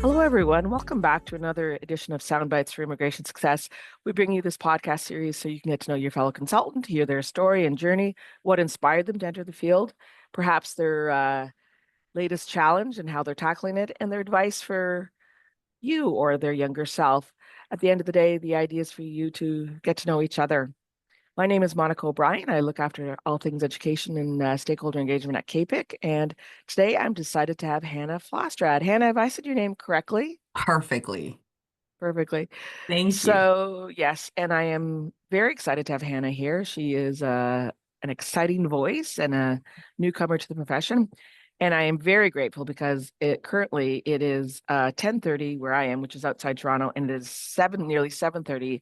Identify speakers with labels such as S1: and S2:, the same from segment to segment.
S1: Hello, everyone. Welcome back to another edition of Soundbites for Immigration Success. We bring you this podcast series so you can get to know your fellow consultant, hear their story and journey, what inspired them to enter the field, perhaps their latest challenge and how they're tackling it, and their advice for you or their younger self. At the end of the day, the idea is for you to get to know each other. My name is Monica O'Brien. I look after all things education and stakeholder engagement at CAPIC. And today I'm decided to have Hannah Flostrad. Hannah, have I said your name correctly?
S2: Perfectly.
S1: Perfectly.
S2: Thank you.
S1: So, yes, and I am very excited to have Hannah here. She is an exciting voice and a newcomer to the profession. And I am very grateful because currently it is 10:30 where I am, which is outside Toronto, and it is nearly 7:30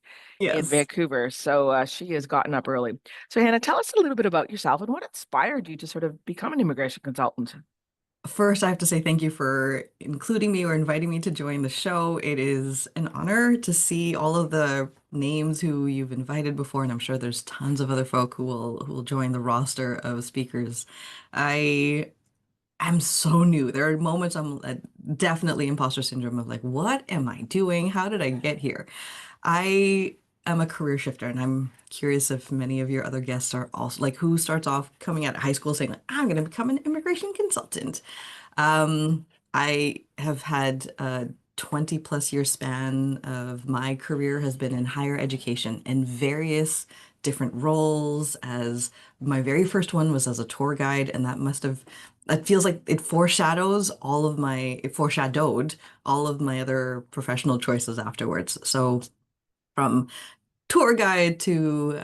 S1: in
S2: Yes.
S1: Vancouver. So she has gotten up early. So Hannah, tell us a little bit about yourself and what inspired you to sort of become an immigration consultant.
S2: First, I have to say thank you for including me or inviting me to join the show. It is an honor to see all of the names who you've invited before, and I'm sure there's tons of other folk who will join the roster of speakers. I am so new. There are moments I'm definitely imposter syndrome of like, what am I doing? How did I get here? I am a career shifter, and I'm curious if many of your other guests are also like who starts off coming out of high school saying like, I'm going to become an immigration consultant. Um, I have had a 20 plus year span of my career has been in higher education in various different roles. As my very first one was as a tour guide, and that feels like it foreshadowed all of my other professional choices afterwards. So from tour guide to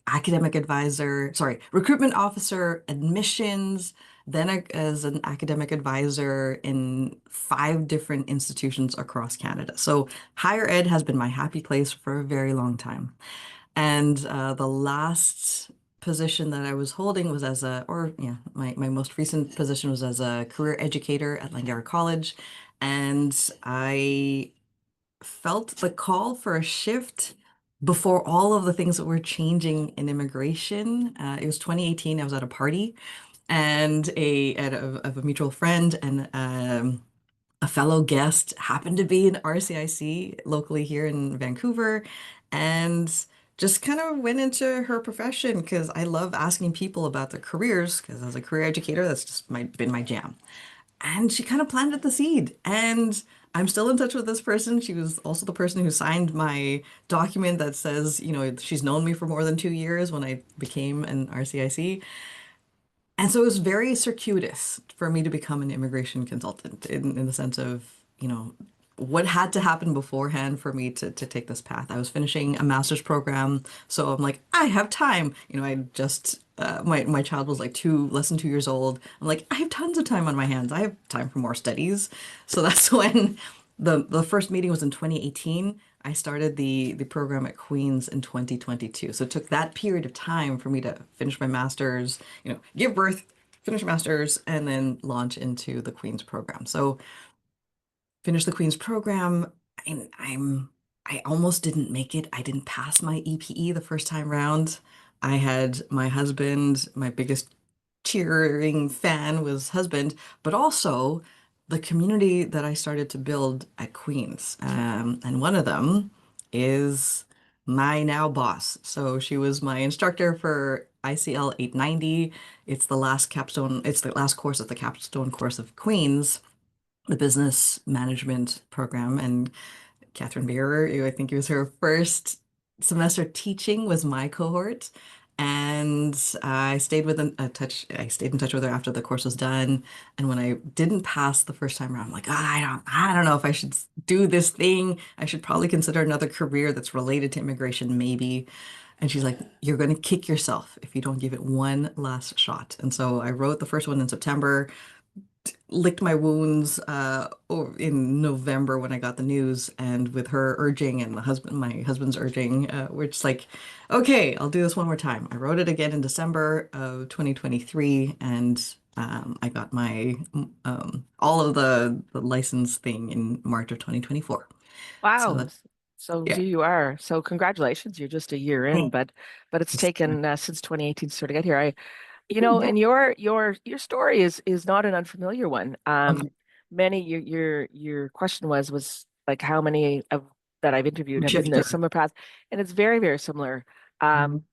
S2: academic advisor, sorry, recruitment officer, admissions, then as an academic advisor in 5 different institutions across Canada. So higher ed has been my happy place for a very long time. And the last position that I was holding was my most recent position was as a career educator at Langara College. And I felt the call for a shift before all of the things that were changing in immigration. It was 2018. I was at a party and of a mutual friend, and a fellow guest happened to be an RCIC locally here in Vancouver, and just kind of went into her profession because I love asking people about their careers because as a career educator, that's just been my jam. And she kind of planted the seed. And I'm still in touch with this person. She was also the person who signed my document that says, she's known me for more than 2 years when I became an RCIC. And so it was very circuitous for me to become an immigration consultant in the sense of, what had to happen beforehand for me to take this path. I was finishing a master's program, so I'm like, I have time. I just my child was like less than 2 years old. I'm like, I have tons of time on my hands. I have time for more studies. So that's when the first meeting was in 2018. I started the program at Queen's in 2022. So it took that period of time for me to finish my master's, give birth, finish master's, and then launch into the Queen's program. So finished the Queen's program, and I almost didn't make it. I didn't pass my EPE the first time round. I had my husband, my biggest cheering fan was husband, but also the community that I started to build at Queen's. And one of them is my now boss. So she was my instructor for ICL 890. It's the last course of the capstone course of Queen's, the business management program. And Catherine Beer, who I think it was her first semester teaching, was my cohort. And I stayed in touch with her after the course was done. And when I didn't pass the first time around, I'm like, I don't know if I should do this thing. I should probably consider another career that's related to immigration, maybe. And she's like, you're going to kick yourself if you don't give it one last shot. And so I wrote the first one in September, licked my wounds in November when I got the news, and with her urging and my husband's urging, we're just like, okay, I'll do this one more time. I wrote it again in December of 2023, and I got my all of the license thing in March of 2024. So
S1: Wow.
S2: that,
S1: So
S2: yeah.
S1: here you are. So congratulations. You're just a year in,
S2: Hey,
S1: but it's taken since 2018 to sort of get here.
S2: yeah.
S1: And your story is not an unfamiliar one.
S2: Okay.
S1: many your question was like how many of that I've interviewed have been the
S2: Shifter.
S1: similar path, and it's very, very similar. Um,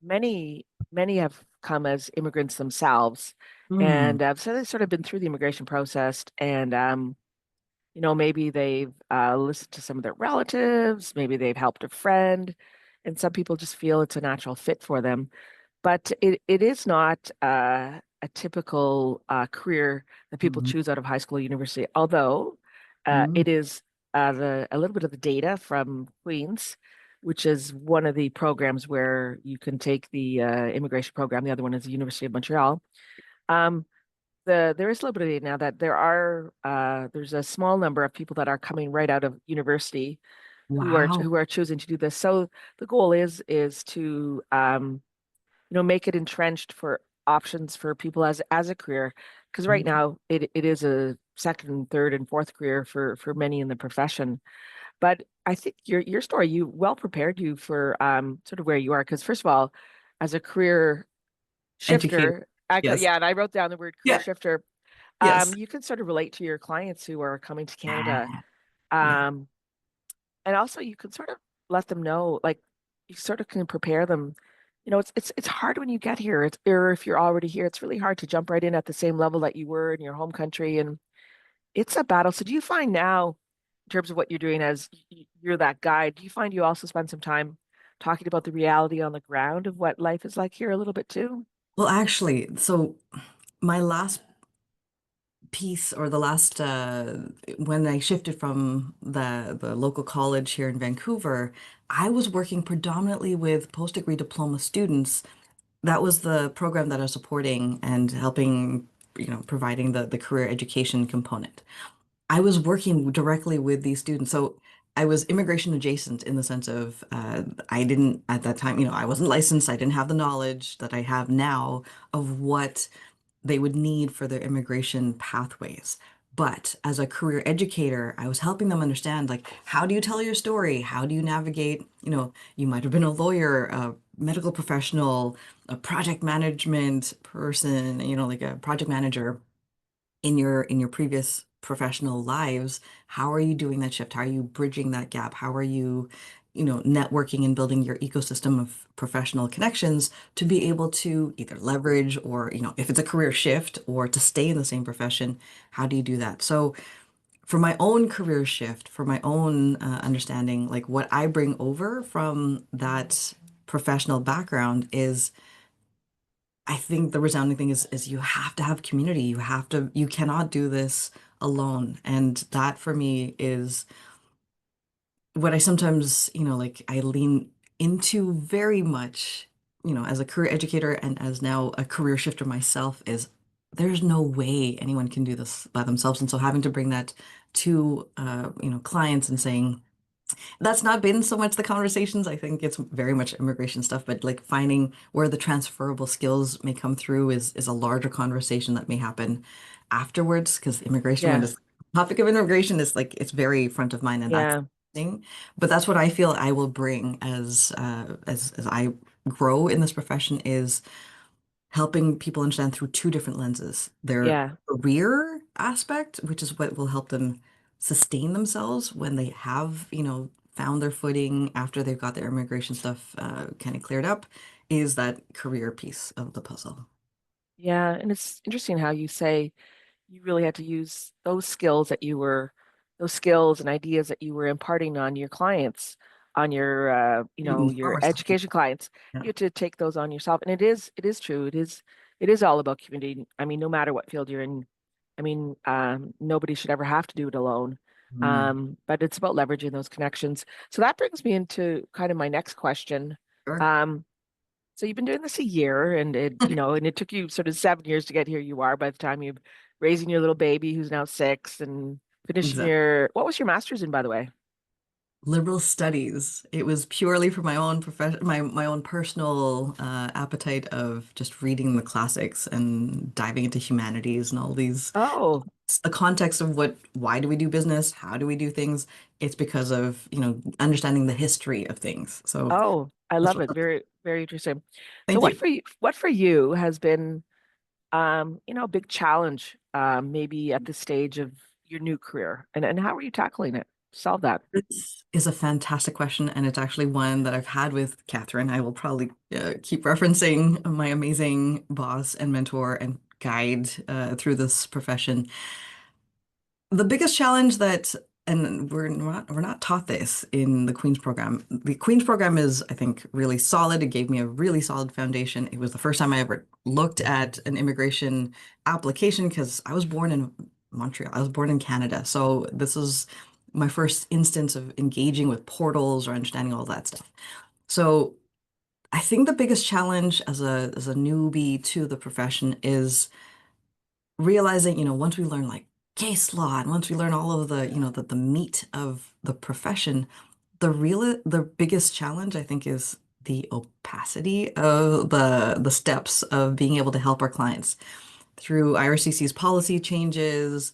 S2: Mhm.
S1: many have come as immigrants themselves,
S2: Mm.
S1: and so they've sort of been through the immigration process, and maybe they've listened to some of their relatives, maybe they've helped a friend, and some people just feel it's a natural fit for them. But it is not a typical career that people
S2: Mhm.
S1: choose out of high school or university, although
S2: Mm.
S1: it is a little bit of the data from Queens, which is one of the programs where you can take the immigration program. The other one is the University of Montreal. Um, there is a little bit of data now that there's a small number of people that are coming right out of university
S2: Wow.
S1: who are choosing to do this. So the goal is to make it entrenched for options for people as a career. Because right
S2: Mm.
S1: now it is a second, third, and fourth career for many in the profession. But I think your story, you well prepared you for sort of where you are. Because first of all, as a career
S2: Educator.
S1: shifter,
S2: Yes.
S1: yeah, and I wrote down the word career
S2: Yeah.
S1: shifter.
S2: Yes.
S1: You can sort of relate to your clients who are coming to Canada.
S2: Yeah. Yeah.
S1: Um, and also you can sort of let them know, like you sort of can prepare them. It's hard when you get here. Or if you're already here, it's really hard to jump right in at the same level that you were in your home country, and it's a battle. So do you find now, in terms of what you're doing as you're that guide, do you find you also spend some time talking about the reality on the ground of what life is like here a little bit too?
S2: Well, actually, so my last piece or the last when I shifted from the local college here in Vancouver, I was working predominantly with post-degree diploma students. That was the program that I was supporting and helping, providing the career education component. I was working directly with these students. So I was immigration adjacent in the sense of I didn't at that time, I wasn't licensed. I didn't have the knowledge that I have now of what they would need for their immigration pathways. But as a career educator, I was helping them understand, like, how do you tell your story? How do you navigate? You might have been a lawyer, a medical professional, a project management person, like a project manager in your previous professional lives. How are you doing that shift? How are you bridging that gap? How are you, networking and building your ecosystem of professional connections to be able to either leverage or, if it's a career shift or to stay in the same profession, how do you do that? So for my own career shift, for my own understanding, like what I bring over from that professional background is I think the resounding thing is you have to have community. You cannot do this alone. And that for me is what I sometimes, like I lean into very much, as a career educator and as now a career shifter myself is there's no way anyone can do this by themselves. And so having to bring that to, clients and saying, that's not been so much the conversations. I think it's very much immigration stuff, but like finding where the transferable skills may come through is a larger conversation that may happen afterwards because immigration when
S1: Yeah,
S2: this topic of immigration is like it's very front of mind and that's
S1: yeah,
S2: the thing. But that's what I feel I will bring as I grow in this profession is helping people understand through two different lenses. Their
S1: yeah.
S2: career aspect, which is what will help them sustain themselves when they have, found their footing after they've got their immigration stuff kind of cleared up, is that career piece of the puzzle.
S1: Yeah, and it's interesting how you say you really had to use those skills and ideas that you were imparting on your clients, on
S2: Students,
S1: your
S2: former students.
S1: education clients.
S2: Yeah.
S1: You had to take those on yourself. And it is true. It is all about community. I mean, no matter what field you're in, I mean, nobody should ever have to do it alone.
S2: Mm,
S1: But it's about leveraging those connections. So that brings me into kind of my next question.
S2: sure.
S1: Um, so you've been doing this a year and it took you sort of 7 years to get here you are by the time you're raising your little baby who's now 6 and finishing
S2: Exactly.
S1: what was your master's in, by the way?
S2: Liberal studies. It was purely for my own profession, my own personal appetite of just reading the classics and diving into humanities and all these
S1: Oh,
S2: the context of why do we do business? How do we do things? It's because of, understanding the history of things. So
S1: oh, I
S2: that's
S1: love
S2: what,
S1: it. Very, very interesting. So
S2: thank you.
S1: what for you has been a big challenge maybe at this stage of your new career, and how are you tackling it? Solve that.
S2: This is a fantastic question, and it's actually one that I've had with Catherine. I will probably keep referencing my amazing boss and mentor and guide through this profession. The biggest challenge that, and we're not taught this in the Queen's program. The Queen's program is, I think, really solid. It gave me a really solid foundation. It was the first time I ever looked at an immigration application because I was born in Montreal. I was born in Canada. So this is my first instance of engaging with portals or understanding all that stuff. So I think the biggest challenge as a newbie to the profession is realizing, once we learn like case law and once we learn all of the meat of the profession, the biggest challenge I think is the opacity of the steps of being able to help our clients through IRCC's policy changes.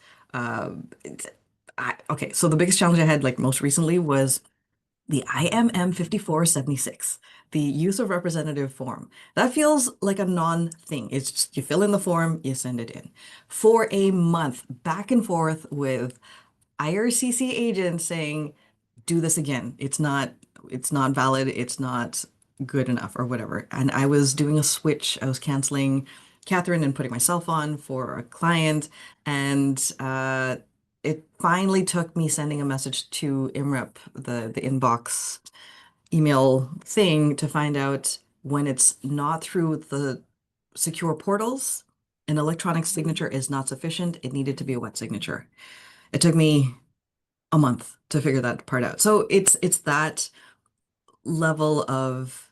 S2: Okay, so the biggest challenge I had like most recently was the IMM 5476, the use of representative form. That feels like a non-thing. It's just you fill in the form, you send it in. For a month, back and forth with IRCC agents saying, do this again. It's not valid, it's not good enough or whatever. And I was doing a switch. I was canceling Catherine and putting myself on for a client. And it finally took me sending a message to IMREP, the inbox email thing, to find out when it's not through the secure portals, an electronic signature is not sufficient. It needed to be a wet signature. It took me a month to figure that part out. So it's that level of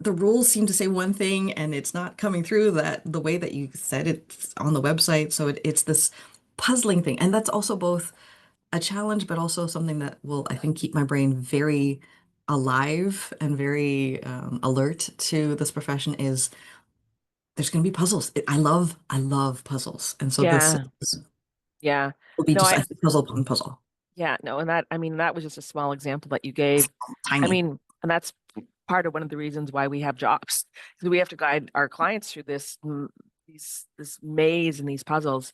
S2: the rules seem to say one thing and it's not coming through that the way that you said it on the website. So it's this puzzling thing. And that's also both a challenge, but also something that will, I think, keep my brain very alive and very alert to this profession is there's going to be puzzles. I love puzzles. And so this
S1: Yeah, yeah.
S2: will be
S1: No,
S2: just a puzzle upon puzzle.
S1: yeah, no, and that, I mean, that was just a small example that you gave. I
S2: Tiny.
S1: mean, and that's part of one of the reasons why we have jobs, because we have to guide our clients through this maze and these puzzles.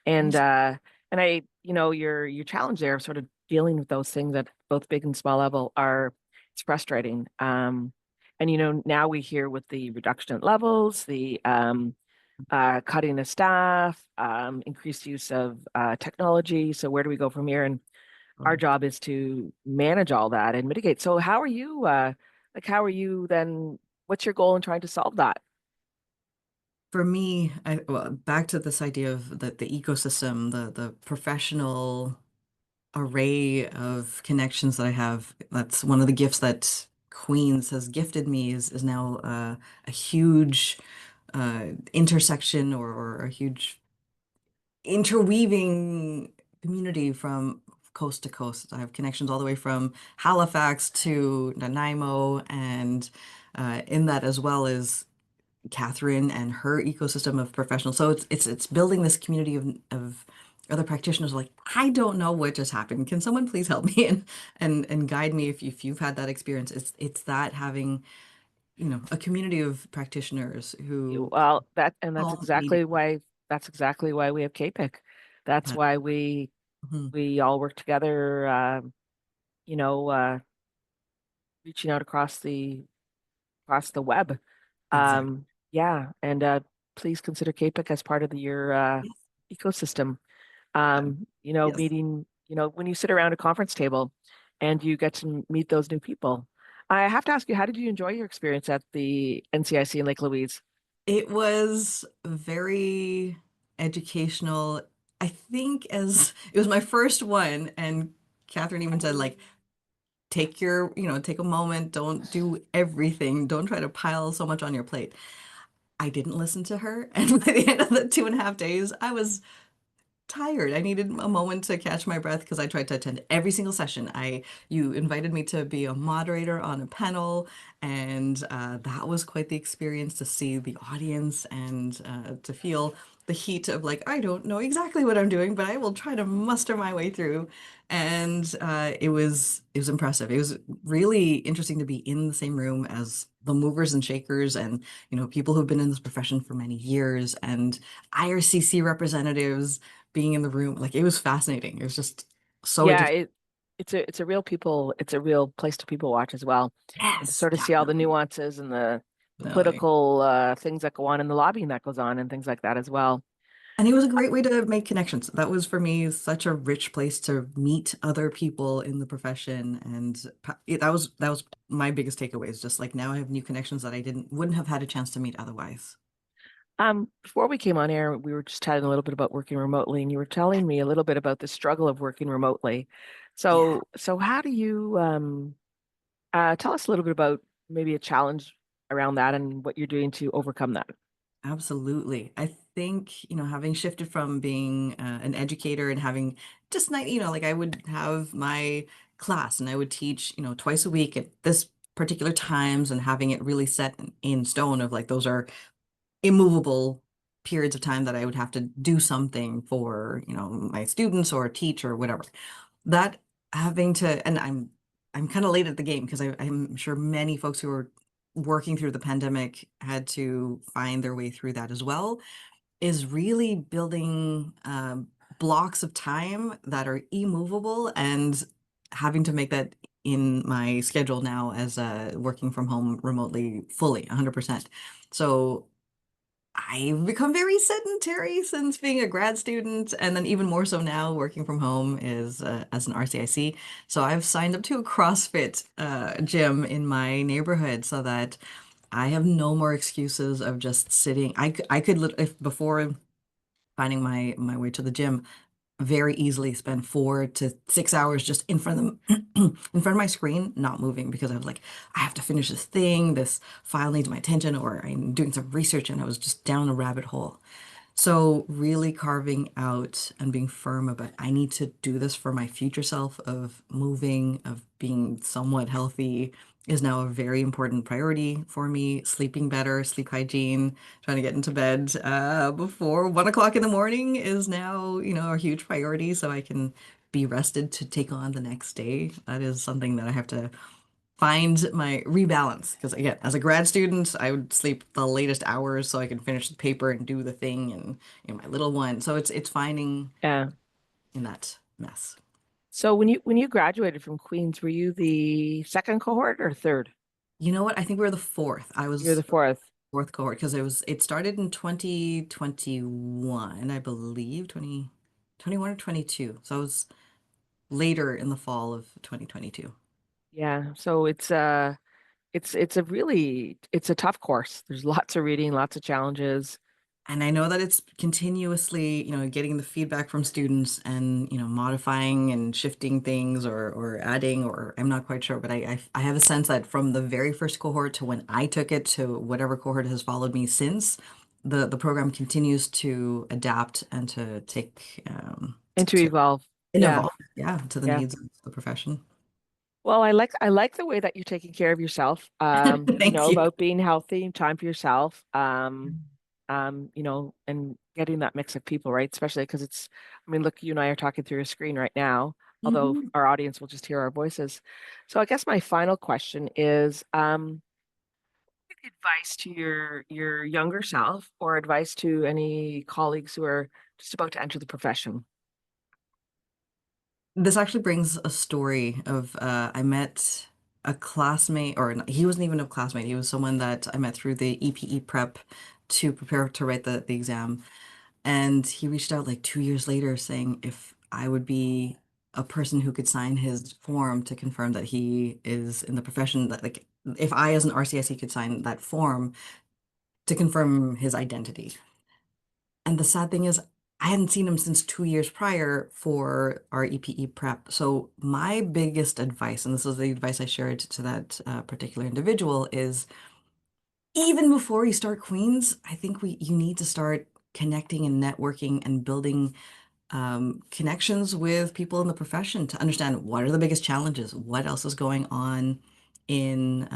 S1: And
S2: Yes.
S1: your challenge there of sort of dealing with those things at both big and small level are it's frustrating. And now we hear with the reduction in levels, the cutting the staff, increased use of technology. So where do we go from here? And our job is to manage all that and mitigate. So how are you then? What's your goal in trying to solve that?
S2: For me, well, back to this idea of the ecosystem, the professional array of connections that I have. That's one of the gifts that Queens has gifted me is now a huge intersection or a huge interweaving community from coast to coast. I have connections all the way from Halifax to Nanaimo, and in that as well as Catherine and her ecosystem of professionals. So it's building this community of other practitioners like, I don't know what just happened. Can someone please help me and guide me if you've had that experience? It's that having, a community of practitioners who
S1: Well, that's
S2: all need
S1: exactly why we have CAPIC. That's
S2: that.
S1: why we
S2: Mhm.
S1: we all work together. You know, uh, Reaching out across the web.
S2: Exactly.
S1: Yeah, and please consider CAPIC as part of your
S2: Yes.
S1: ecosystem.
S2: Uh, yes.
S1: Meeting, when you sit around a conference table and you get to meet those new people. I have to ask you, how did you enjoy your experience at the NCIC in Lake Louise?
S2: It was very educational. I think as it was my first one, and Catherine even said, like, take a moment, don't do everything, don't try to pile so much on your plate. I didn't listen to her. And by the end of the 2.5 days, I was tired. I needed a moment to catch my breath because I tried to attend every single session. You invited me to be a moderator on a panel, and that was quite the experience to see the audience and to feel the heat of like, I don't know exactly what I'm doing, but I will try to muster my way through. And it was impressive. It was really interesting to be in the same room as the movers and shakers and people who've been in this profession for many years and IRCC representatives being in the room. Like it was fascinating. It was just so
S1: Yeah,
S2: educational.
S1: it's a real people, it's a real place to people watch as well. And to
S2: Yes,
S1: sort of see all the
S2: definitely.
S1: nuances and the
S2: Definitely.
S1: political things that go on and the lobbying that goes on and things like that as well.
S2: And it was a great way to make connections. That was for me such a rich place to meet other people in the profession, and that was my biggest takeaway. Is just like now I have new connections that I didn't wouldn't have had a chance to meet otherwise.
S1: Before we came on air, we were just chatting a little bit about working remotely, and you were telling me a little bit about the struggle of working remotely.
S2: Yeah,
S1: So how do you tell us a little bit about maybe a challenge around that and what you're doing to overcome that?
S2: absolutely. I think, having shifted from being an educator and having just night, like I would have my class and I would teach, twice a week at this particular times and having it really set in stone of like those are immovable periods of time that I would have to do something for, my students or teach or whatever. That having to, and I'm kind of late at the game because I'm sure many folks who are working through the pandemic had to find their way through that as well, is really building blocks of time that are immovable and having to make that in my schedule now as working from home remotely fully 100%. So I've become very sedentary since being a grad student, and then even more so now working from home is as an RCIC. So I've signed up to a CrossFit gym in my neighborhood so that I have no more excuses of just sitting. I could if before finding my way to the gym, very easily spend 4 to 6 hours just in front of them, in front of my screen, not moving because I was like, I have to finish this thing. This file needs my attention, or I'm doing some research and I was just down a rabbit hole. So really carving out and being firm about I need to do this for my future self of moving, of being somewhat healthy is now a very important priority for me. Sleeping better, sleep hygiene, trying to get into bed before 1 o'clock in the morning is now, a huge priority so I can be rested to take on the next day. That is something that I have to find my rebalance because again as a grad student I would sleep the latest hours so I can finish the paper and do the thing and my little one so it's finding
S1: Yeah.
S2: in that mess.
S1: So when you graduated from Queens, were you the second cohort or third?
S2: You know what, I think we were the fourth. I
S1: You're the
S2: was
S1: fourth.
S2: fourth cohort because it started in 2021 I believe 2021 or 22, so it was later in the fall of 2022.
S1: Yeah. So it's a really it's a tough course. There's lots of reading, lots of challenges.
S2: And I know that it's continuously, getting the feedback from students and, modifying and shifting things or adding, or I'm not quite sure, but I have a sense that from the very first cohort to when I took it to whatever cohort has followed me since, the program continues to adapt and to take
S1: And to
S2: to
S1: evolve. Yeah.
S2: evolve, yeah, to the
S1: Yeah.
S2: needs of the profession.
S1: Well, I like the way that you're taking care of yourself.
S2: Thank you.
S1: About being healthy, time for yourself. And getting that mix of people, right? Especially because I mean, look, you and I are talking through a screen right now, although
S2: Mhm.
S1: our audience will just hear our voices. So I guess my final question is, advice to your younger self or advice to any colleagues who are just about to enter the profession?
S2: This actually brings a story of I met a classmate, or he wasn't even a classmate. He was someone that I met through the EPE prep to prepare to write the exam. And he reached out like 2 years later saying if I would be a person who could sign his form to confirm that he is in the profession, that like if I as an RCSE could sign that form to confirm his identity. And the sad thing is, I hadn't seen him since 2 years prior for our EPE prep. So my biggest advice, and this is the advice I shared to that particular individual, is even before you start Queens, I think you need to start connecting and networking and building connections with people in the profession to understand what are the biggest challenges, what else is going on in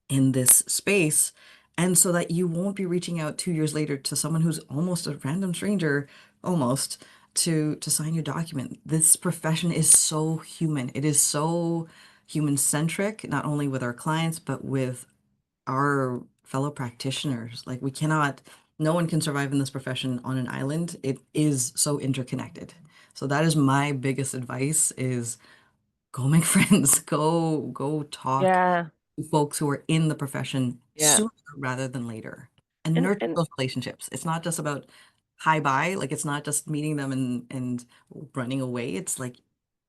S2: this space. And so that you won't be reaching out 2 years later to someone who's almost a random stranger, almost to sign your document. This profession is so human. It is so human centric, not only with our clients, but with our fellow practitioners. Like we cannot no one can survive in this profession on an island. It is so interconnected. So that is my biggest advice is go make friends. Go talk
S1: Yeah,
S2: to folks who are in the profession
S1: yeah.
S2: sooner rather than later and
S1: And
S2: nurture
S1: and
S2: those relationships. It's not just about hi bye, like it's not just meeting them and running away. It's like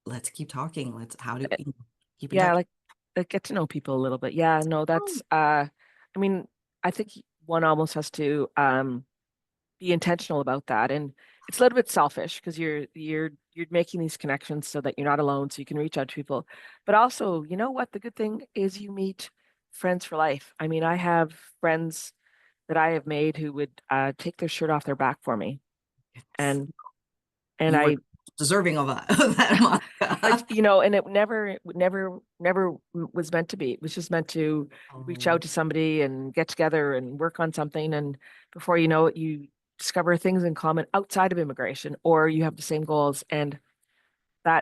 S2: let's keep talking. Let's how do you know, keep in
S1: yeah,
S2: touch.
S1: like get to know people a little bit. Yeah, no, that's I mean, I think one almost has to be intentional about that. And it's a little bit selfish because you're making these connections so that you're not alone, so you can reach out to people. But also, you know what? The good thing is you meet friends for life. I mean, I have friends that I have made who would take their shirt off their back for me.
S2: It's
S1: And
S2: you are
S1: I
S2: deserving of that, of that,
S1: like,
S2: Monica.
S1: and it never was meant to be. It was just meant to reach
S2: Oh,
S1: out to somebody and get together and work on something. And before you know it, you discover things in common outside of immigration, or you have the same goals. And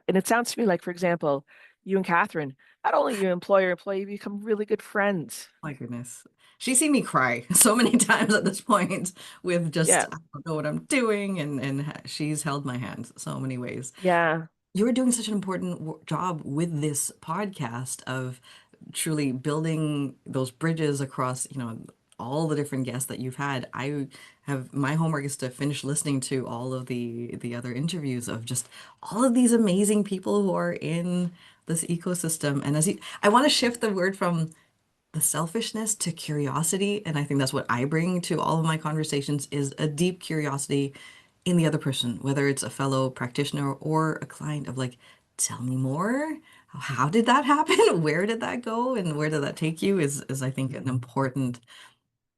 S1: it sounds to me like, for example, you and Catherine, not only you employee, you become really good friends.
S2: my goodness. She's seen me cry so many times at this point with just
S1: Yeah,
S2: I don't know what I'm doing and she's held my hand so many ways.
S1: yeah.
S2: You're doing such an important job with this podcast of truly building those bridges across, all the different guests that you've had. I have my homework is to finish listening to all of the other interviews of just all of these amazing people who are in this ecosystem. And I want to shift the word from the selfishness to curiosity. And I think that's what I bring to all of my conversations is a deep curiosity in the other person, whether it's a fellow practitioner or a client of like, tell me more. How did that happen? Where did that go? And where did that take you is I think an important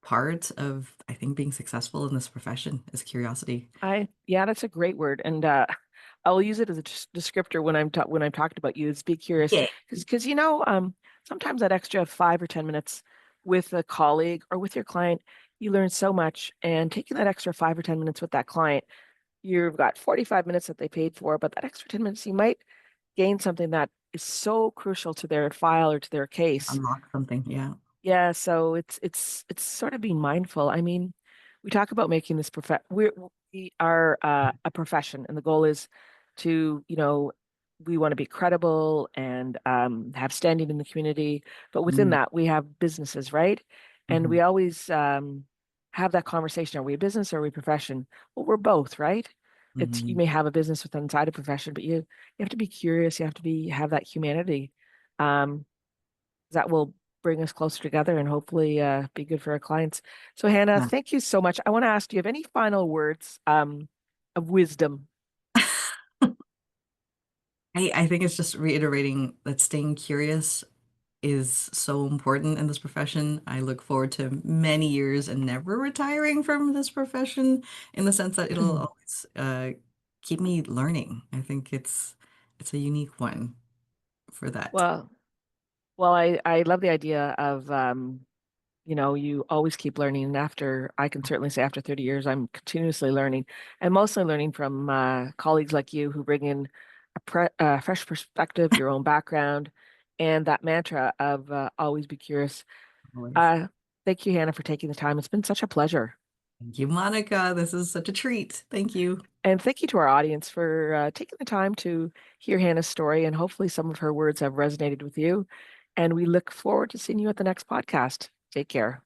S2: part of I think being successful in this profession is curiosity.
S1: Yeah, that's a great word. And I will use it as a descriptor when when I'm talking about you is be curious.
S2: Yeah.
S1: Because sometimes that extra 5 or 10 minutes with a colleague or with your client, you learn so much. And taking that extra 5 or 10 minutes with that client, you've got 45 minutes that they paid for, but that extra 10 minutes, you might gain something that is so crucial to their file or to their case.
S2: Unlock something. Yeah.
S1: Yeah, so it's sort of being mindful. I mean, we talk about making this we are a profession, and the goal is to, we want to be credible and have standing in the community. But within
S2: Mm,
S1: that, we have businesses, right? And
S2: mhm.
S1: we always have that conversation: are we a business or are we a profession? Well, we're both, right? You
S2: Mhm.
S1: may have a business within inside a profession, but you have to be curious. You have to have that humanity. Um, that will bring us closer together and hopefully be good for our clients. So, Hannah,
S2: Yeah.
S1: thank you so much. I want to ask, do you have any final words of wisdom?
S2: I think it's just reiterating that staying curious is so important in this profession. I look forward to many years and never retiring from this profession in the sense that it'll always keep me learning. I think it's a unique one for that.
S1: Well, well, I love the idea of you always keep learning. And I can certainly say after 30 years, I'm continuously learning and mostly learning from colleagues like you who bring in a fresh perspective, your own background, and that mantra of always be curious.
S2: Always.
S1: Uh, Thank you, Hannah, for taking the time. It's been such a pleasure.
S2: Thank you, Monica. This is such a treat. Thank you.
S1: And thank you to our audience for taking the time to hear Hannah's story. And hopefully, some of her words have resonated with you. And we look forward to seeing you at the next podcast. Take care.